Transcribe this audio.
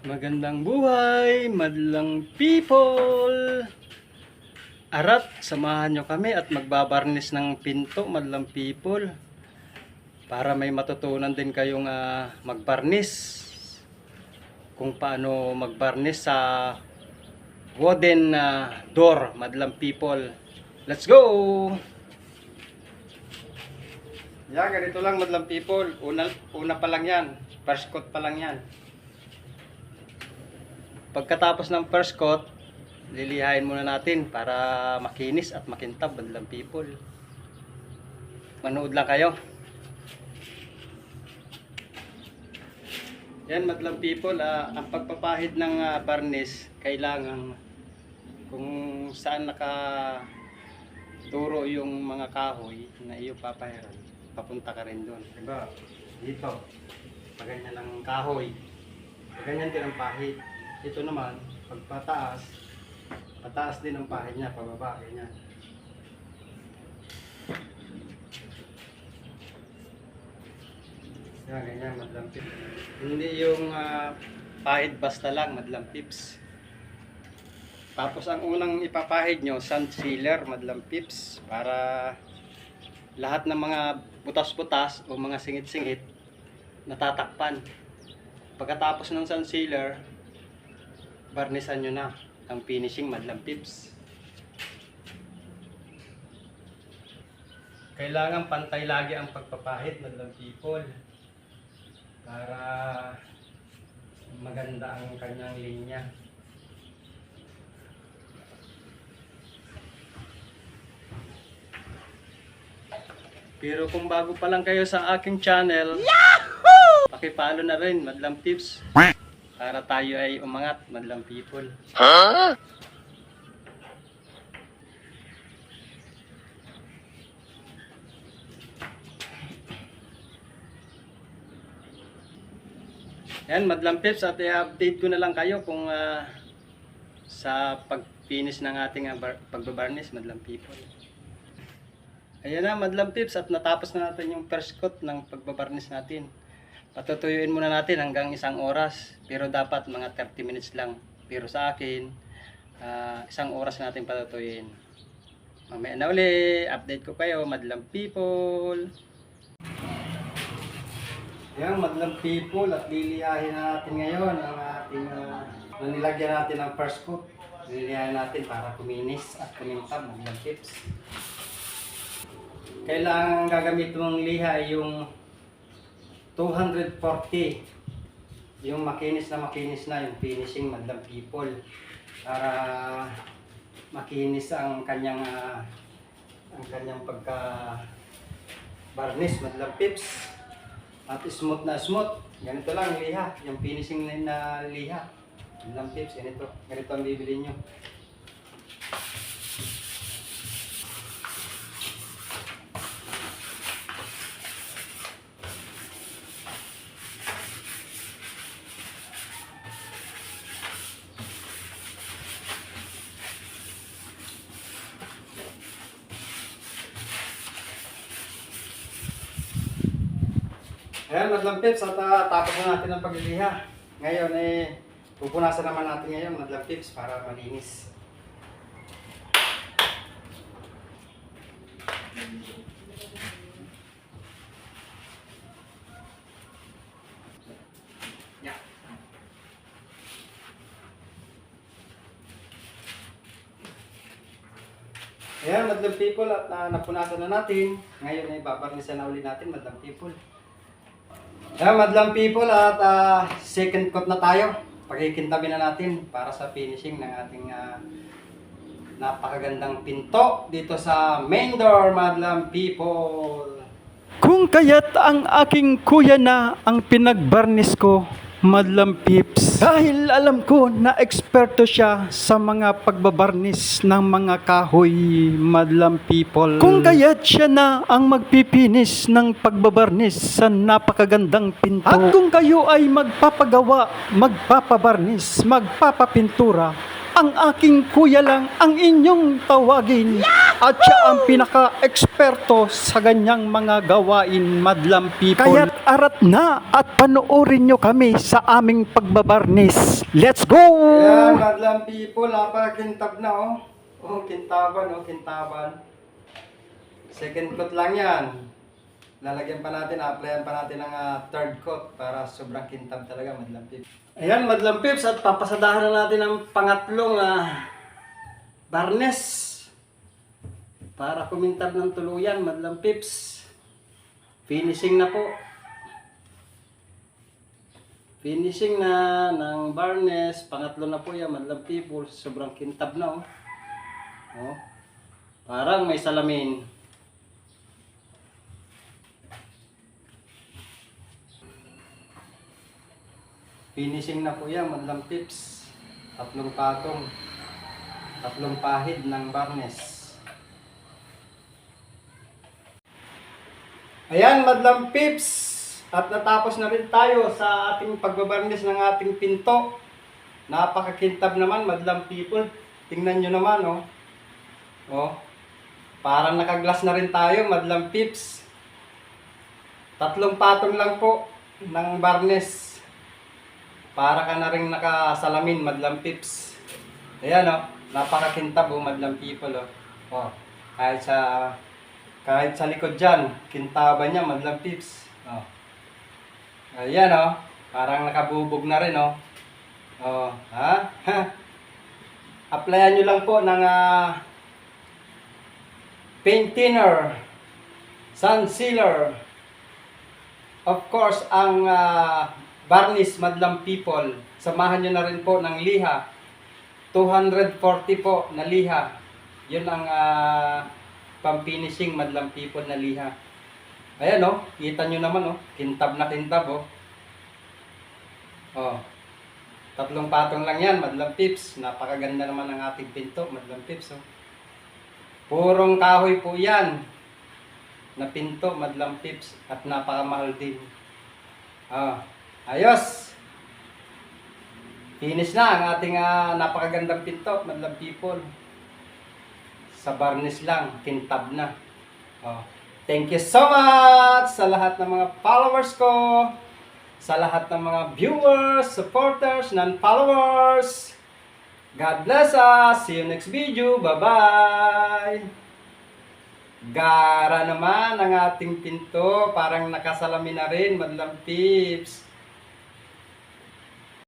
Magandang buhay, madlang people! Arat, samahan nyo kami at magbabarnis ng pinto, madlang people. Para may matutunan din kayong magbarnis. Kung paano magbarnis sa wooden door, madlang people. Let's go! Yan, ganito lang madlang people. Una pa lang yan. First coat pa lang yan. Pagkatapos ng first coat, lilihain muna natin para makinis at makintab, madlang people. Manood lang kayo. Yan, madlang people, ang pagpapahid ng barnis, kailangan kung saan nakaturo yung mga kahoy na iyo papahiran, papunta ka rin doon. Diba? Dito, paganyan ng kahoy, paganyan din ang pahid. Ito naman, pagpataas, pataas din ang pahid niya, pababa, ganyan. Yan, ganyan, madlang pips. Hindi yung pahid basta lang, madlang pips. Tapos ang unang ipapahid nyo, sand sealer, madlang pips, para lahat ng mga butas-butas o mga singit-singit natatakpan. Pagkatapos ng sand sealer, barnisan nyo na ang finishing, madlang pips. Kailangan pantay lagi ang pagpapahid, madlang people, para maganda ang kanyang linya. Pero kung bago pa lang kayo sa aking channel, Yahoo! Paki-follow na rin, madlang pips, para tayo ay umangat, madlang people. Huh? Yan, madlang pips, at i-update ko na lang kayo kung sa pag-finish ng ating pagbabarnish, madlang people. Ayan na, madlang pips, at natapos na natin yung first coat ng pagbabarnish natin. Patutuyuin muna natin hanggang 1 oras, pero dapat mga 30 minutes lang. Pero sa akin, 1 oras natin patutuyuin. Mamaya na uli, update ko kayo, madlang people. Yan, madlang people, at liliyahin natin ngayon ang ating nilagyan natin ng first coat. Liliyahin natin para kuminis at kumintab, madlang pips. Kailangan gagamit mong liha ay yung 240, yung makinis na yung finishing, madlang people, para makinis ang kanyang pagka varnish, madlang pips, at smooth na smooth. Ganito lang liha, yung finishing na liha, madlang pips. Ganito ang bibili nyo. Ayan, madlang pips, at tapos na natin ang pagliliha. Ngayon pupunasan naman natin ngayon, madlang pips, para malinis. Yeah. Ayan, madlang people, at napunasan na natin. Ngayon babarnisan na ulit natin, madlang people. Ayan, madlang people, at second coat na tayo. Pagkikintabin na natin para sa finishing ng ating napakagandang pinto dito sa main door, madlang people. Kung kaya't ang aking kuya na ang pinagbarnis ko, madlang pips. Dahil alam ko na eksperto siya sa mga pagbabarnis ng mga kahoy, madlang people. Kung kaya't siya na ang magpipinis ng pagbabarnis sa napakagandang pinto. At kung kayo ay magpapagawa, magpapabarnis, magpapapintura, ang aking kuya lang ang inyong tawagin. Yahoo! at siya ang pinaka-eksperto sa ganyang mga gawain, madlang people. Kaya't arat na at panoorin nyo kami sa aming pagbabarnis. Let's go! Ayan, madlang people, napakakintab na oh. Oh, kintaban oh, kintaban. Second coat lang yan. Lalagyan pa natin, applyan pa natin ng third coat para sobrang kintab talaga, madlang pips. Ayan, madlang pips, at papasadahan na natin ang pangatlong varnish para kumintab ng tuluyan, madlang pips. Finishing na po. Finishing na ng varnish, pangatlo na po yan, madlang people. Sobrang kintab na oh. Oh. Parang may salamin. Finishing na po yan, madlang pips. Tatlong patong. Tatlong pahid ng varnish. Ayan, madlang pips. At natapos na rin tayo sa ating pagbabarnish ng ating pinto. Napakakintab naman, madlang people. Tingnan nyo naman, oh. Oh. Parang nakaglass na rin tayo, madlang pips. Tatlong patong lang po ng varnish. Para ka na rin nakasalamin, madlang pips. Ayan o, napakakintab o, madlang people o. Oh, kahit sa likod dyan, kintaban niya, madlang pips. Oh. Ayan o, parang nakabubog na rin o. Oh, ha? Applyan nyo lang po ng paint thinner, sun sealer. Of course, ang varnish, madlang people. Samahan nyo na rin po ng liha. 240 po na liha. Yun ang pang-finishing, madlang people na liha. Ayan o, kita nyo naman o. Kintab na kintab o. Oh. Tatlong patong lang yan, madlang pips. Napakaganda naman ang ating pinto, madlang pips o. Purong kahoy po yan na pinto, madlang pips. At napakamahal din. Ayos! Finish na ang ating napakagandang pinto, madlang people. Sa varnish lang, kintab na. Oh. Thank you so much sa lahat ng mga followers ko, sa lahat ng mga viewers, supporters, non-followers. God bless us. See you next video. Bye-bye! Gara naman ang ating pinto. Parang nakasalamin na rin, madlang pips.